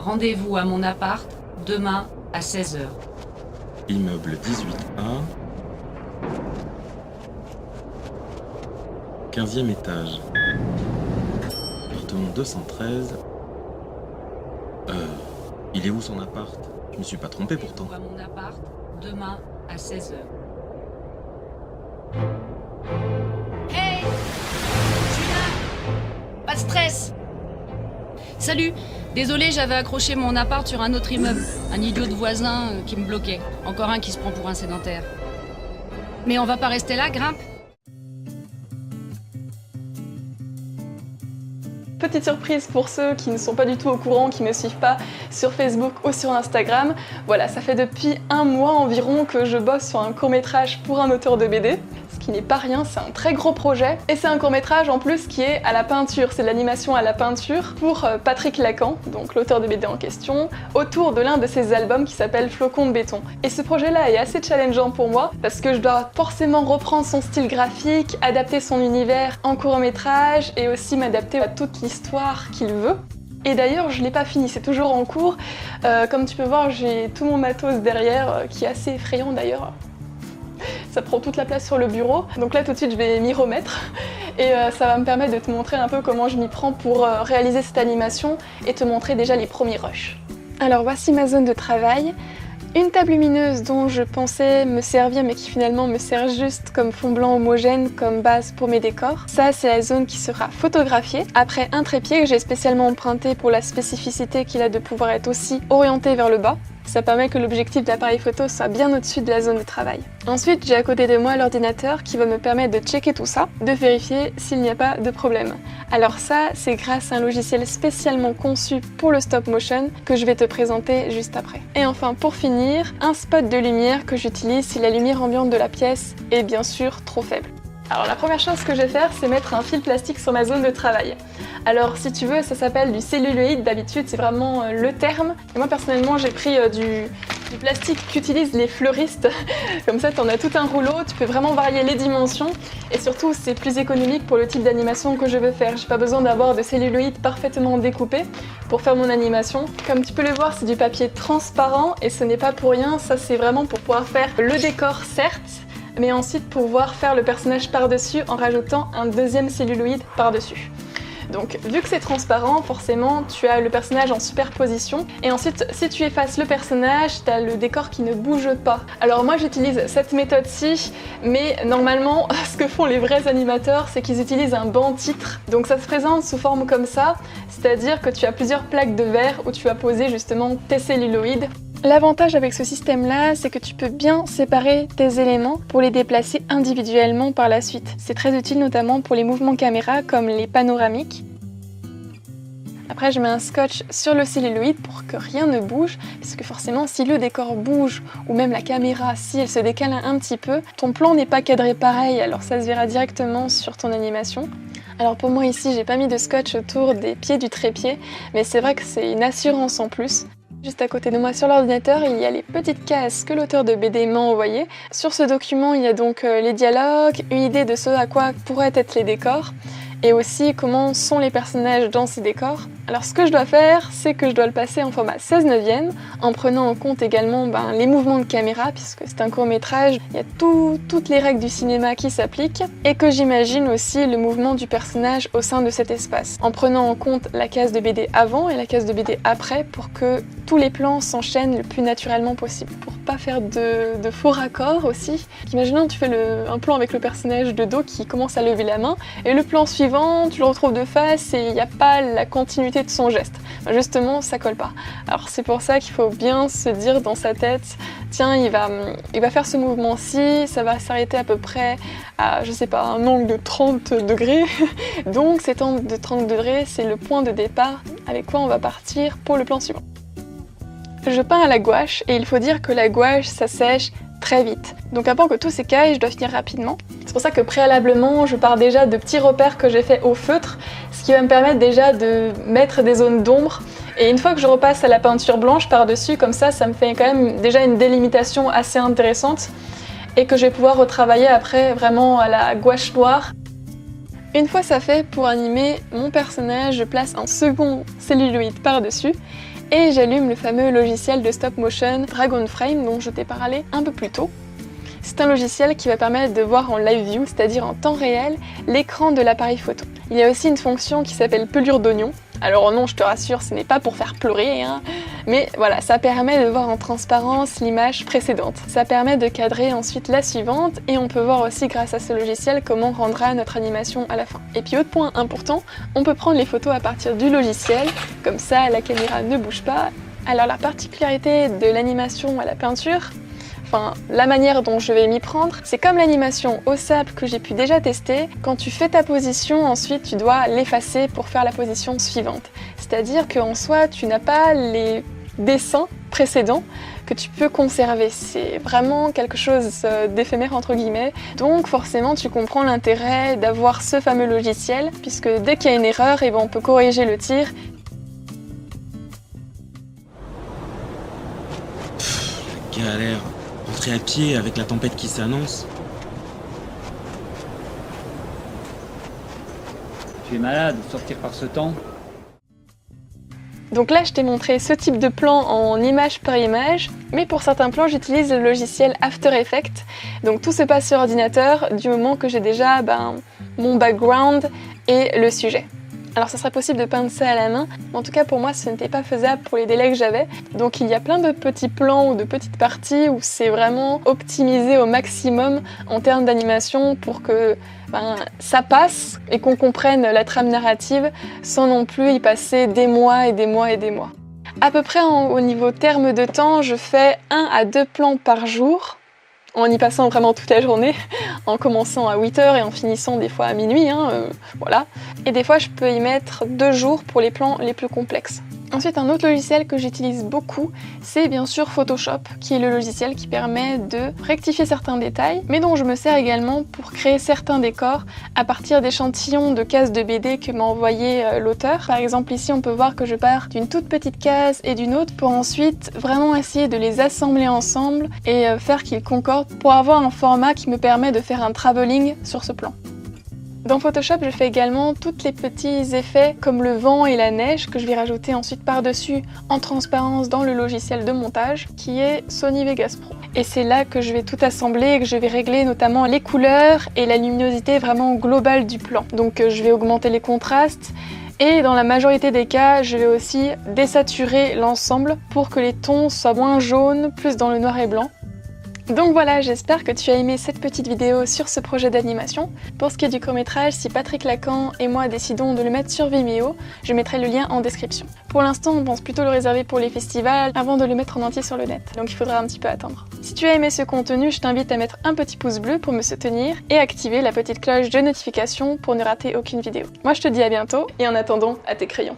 Rendez-vous à mon appart demain à 16 h. Immeuble 18A. 15e étage. Appartement 213. Il est où son appart? Je me suis pas trompé pourtant. Rendez-vous à mon appart demain à 16 h. Hey! Je suis là! Pas de stress! Salut! Désolé, j'avais accroché mon appart sur un autre immeuble. Un idiot de voisin qui me bloquait. Encore un qui se prend pour un sédentaire. Mais on va pas rester là, grimpe! Petite surprise pour ceux qui ne sont pas du tout au courant, qui ne me suivent pas sur Facebook ou sur Instagram. Voilà, ça fait depuis un mois environ que je bosse sur un court-métrage pour un auteur de BD. Ce qui n'est pas rien, c'est un très gros projet. Et c'est un court-métrage en plus qui est à la peinture, c'est de l'animation à la peinture pour Patrick Lacan, donc l'auteur de BD en question, autour de l'un de ses albums qui s'appelle Flocon de béton. Et ce projet-là est assez challengeant pour moi parce que je dois forcément reprendre son style graphique, adapter son univers en court-métrage et aussi m'adapter à toute l'histoire qu'il veut. Et d'ailleurs, je l'ai pas fini, c'est toujours en cours. Comme tu peux voir, j'ai tout mon matos derrière, qui est assez effrayant d'ailleurs. Ça prend toute la place sur le bureau. Donc là, tout de suite, je vais m'y remettre. Et ça va me permettre de te montrer un peu comment je m'y prends pour réaliser cette animation et te montrer déjà les premiers rushs. Alors voici ma zone de travail. Une table lumineuse dont je pensais me servir mais qui finalement me sert juste comme fond blanc homogène comme base pour mes décors. Ça, c'est la zone qui sera photographiée. Après, un trépied que j'ai spécialement emprunté pour la spécificité qu'il a de pouvoir être aussi orienté vers le bas. Ça permet que l'objectif de l'appareil photo soit bien au-dessus de la zone de travail. Ensuite, j'ai à côté de moi l'ordinateur qui va me permettre de checker tout ça, de vérifier s'il n'y a pas de problème. Alors ça, c'est grâce à un logiciel spécialement conçu pour le stop motion que je vais te présenter juste après. Et enfin, pour finir, un spot de lumière que j'utilise si la lumière ambiante de la pièce est bien sûr trop faible. Alors la première chose que je vais faire, c'est mettre un fil plastique sur ma zone de travail. Alors si tu veux, ça s'appelle du celluloïd d'habitude, c'est vraiment le terme. Et moi personnellement, j'ai pris du plastique qu'utilisent les fleuristes. Comme ça, tu en as tout un rouleau, tu peux vraiment varier les dimensions. Et surtout, c'est plus économique pour le type d'animation que je veux faire. J'ai pas besoin d'avoir de celluloïd parfaitement découpé pour faire mon animation. Comme tu peux le voir, c'est du papier transparent et ce n'est pas pour rien. Ça, c'est vraiment pour pouvoir faire le décor, certes, mais ensuite pouvoir faire le personnage par-dessus en rajoutant un deuxième celluloïd par-dessus. Donc vu que c'est transparent, forcément tu as le personnage en superposition et ensuite si tu effaces le personnage, tu as le décor qui ne bouge pas. Alors moi j'utilise cette méthode-ci, mais normalement ce que font les vrais animateurs, c'est qu'ils utilisent un banc titre. Donc ça se présente sous forme comme ça, c'est-à-dire que tu as plusieurs plaques de verre où tu vas poser justement tes celluloïds. L'avantage avec ce système-là, c'est que tu peux bien séparer tes éléments pour les déplacer individuellement par la suite. C'est très utile notamment pour les mouvements caméra comme les panoramiques. Après, je mets un scotch sur le celluloïd pour que rien ne bouge, parce que forcément, si le décor bouge, ou même la caméra, si elle se décale un petit peu, ton plan n'est pas cadré pareil, alors ça se verra directement sur ton animation. Alors pour moi ici, j'ai pas mis de scotch autour des pieds du trépied, mais c'est vrai que c'est une assurance en plus. Juste à côté de moi sur l'ordinateur, il y a les petites cases que l'auteur de BD m'a envoyées. Sur ce document, il y a donc les dialogues, une idée de ce à quoi pourraient être les décors, et aussi comment sont les personnages dans ces décors. Alors ce que je dois faire, c'est que je dois le passer en format 16/9, en prenant en compte également les mouvements de caméra, puisque c'est un court-métrage, il y a toutes les règles du cinéma qui s'appliquent, et que j'imagine aussi le mouvement du personnage au sein de cet espace, en prenant en compte la case de BD avant et la case de BD après, pour que tous les plans s'enchaînent le plus naturellement possible, pour pas faire de faux raccords aussi. Imaginons tu fais un plan avec le personnage de dos qui commence à lever la main, et le plan suivant, tu le retrouves de face et il n'y a pas la continuité de son geste. Justement, ça colle pas. Alors c'est pour ça qu'il faut bien se dire dans sa tête, tiens, il va faire ce mouvement-ci, ça va s'arrêter à peu près à, je sais pas, un angle de 30 degrés. Donc cet angle de 30 degrés, c'est le point de départ avec quoi on va partir pour le plan suivant. Je peins à la gouache et il faut dire que la gouache, ça sèche très vite. Donc avant que tout s'écaille, je dois finir rapidement. C'est pour ça que préalablement, je pars déjà de petits repères que j'ai fait au feutre, ce qui va me permettre déjà de mettre des zones d'ombre. Et une fois que je repasse à la peinture blanche par-dessus, comme ça me fait quand même déjà une délimitation assez intéressante et que je vais pouvoir retravailler après vraiment à la gouache noire. Une fois ça fait, pour animer mon personnage, je place un second celluloïd par-dessus. et j'allume le fameux logiciel de stop motion Dragon Frame dont je t'ai parlé un peu plus tôt. C'est un logiciel qui va permettre de voir en live view, c'est-à-dire en temps réel, l'écran de l'appareil photo. Il y a aussi une fonction qui s'appelle pelure d'oignon. Alors non, je te rassure, ce n'est pas pour faire pleurer, hein, mais voilà, ça permet de voir en transparence l'image précédente. Ça permet de cadrer ensuite la suivante et on peut voir aussi grâce à ce logiciel comment on rendra notre animation à la fin. Et puis autre point important, on peut prendre les photos à partir du logiciel, comme ça la caméra ne bouge pas. Alors la particularité de l'animation à la peinture, enfin, la manière dont je vais m'y prendre, c'est comme l'animation au sable que j'ai pu déjà tester. Quand tu fais ta position, ensuite tu dois l'effacer pour faire la position suivante. C'est-à-dire qu'en soi, tu n'as pas les dessins précédents que tu peux conserver. C'est vraiment quelque chose d'éphémère entre guillemets. Donc forcément, tu comprends l'intérêt d'avoir ce fameux logiciel, puisque dès qu'il y a une erreur, eh ben, on peut corriger le tir. Galère. Rentrer à pied avec la tempête qui s'annonce. Tu es malade, sortir par ce temps. Donc là, je t'ai montré ce type de plan en image par image, mais pour certains plans, j'utilise le logiciel After Effects. Donc tout se passe sur ordinateur du moment que j'ai déjà mon background et le sujet. Alors ça serait possible de peindre ça à la main, mais en tout cas pour moi ce n'était pas faisable pour les délais que j'avais. Donc il y a plein de petits plans ou de petites parties où c'est vraiment optimisé au maximum en termes d'animation pour que ça passe et qu'on comprenne la trame narrative sans non plus y passer des mois et des mois et des mois. À peu près au niveau terme de temps, je fais 1 à 2 plans par jour, en y passant vraiment toute la journée, en commençant à 8h et en finissant des fois à minuit, voilà. Et des fois je peux y mettre 2 jours pour les plans les plus complexes. Ensuite, un autre logiciel que j'utilise beaucoup, c'est bien sûr Photoshop, qui est le logiciel qui permet de rectifier certains détails, mais dont je me sers également pour créer certains décors à partir d'échantillons de cases de BD que m'a envoyé l'auteur. Par exemple, ici, on peut voir que je pars d'une toute petite case et d'une autre pour ensuite vraiment essayer de les assembler ensemble et faire qu'ils concordent pour avoir un format qui me permet de faire un travelling sur ce plan. Dans Photoshop, je fais également tous les petits effets comme le vent et la neige que je vais rajouter ensuite par-dessus en transparence dans le logiciel de montage qui est Sony Vegas Pro. Et c'est là que je vais tout assembler et que je vais régler notamment les couleurs et la luminosité vraiment globale du plan. Donc je vais augmenter les contrastes et dans la majorité des cas, je vais aussi désaturer l'ensemble pour que les tons soient moins jaunes, plus dans le noir et blanc. Donc voilà, j'espère que tu as aimé cette petite vidéo sur ce projet d'animation. Pour ce qui est du court-métrage, si Patrick Lacan et moi décidons de le mettre sur Vimeo, je mettrai le lien en description. Pour l'instant, on pense plutôt le réserver pour les festivals avant de le mettre en entier sur le net, donc il faudra un petit peu attendre. Si tu as aimé ce contenu, je t'invite à mettre un petit pouce bleu pour me soutenir et activer la petite cloche de notification pour ne rater aucune vidéo. Moi je te dis à bientôt et en attendant, à tes crayons.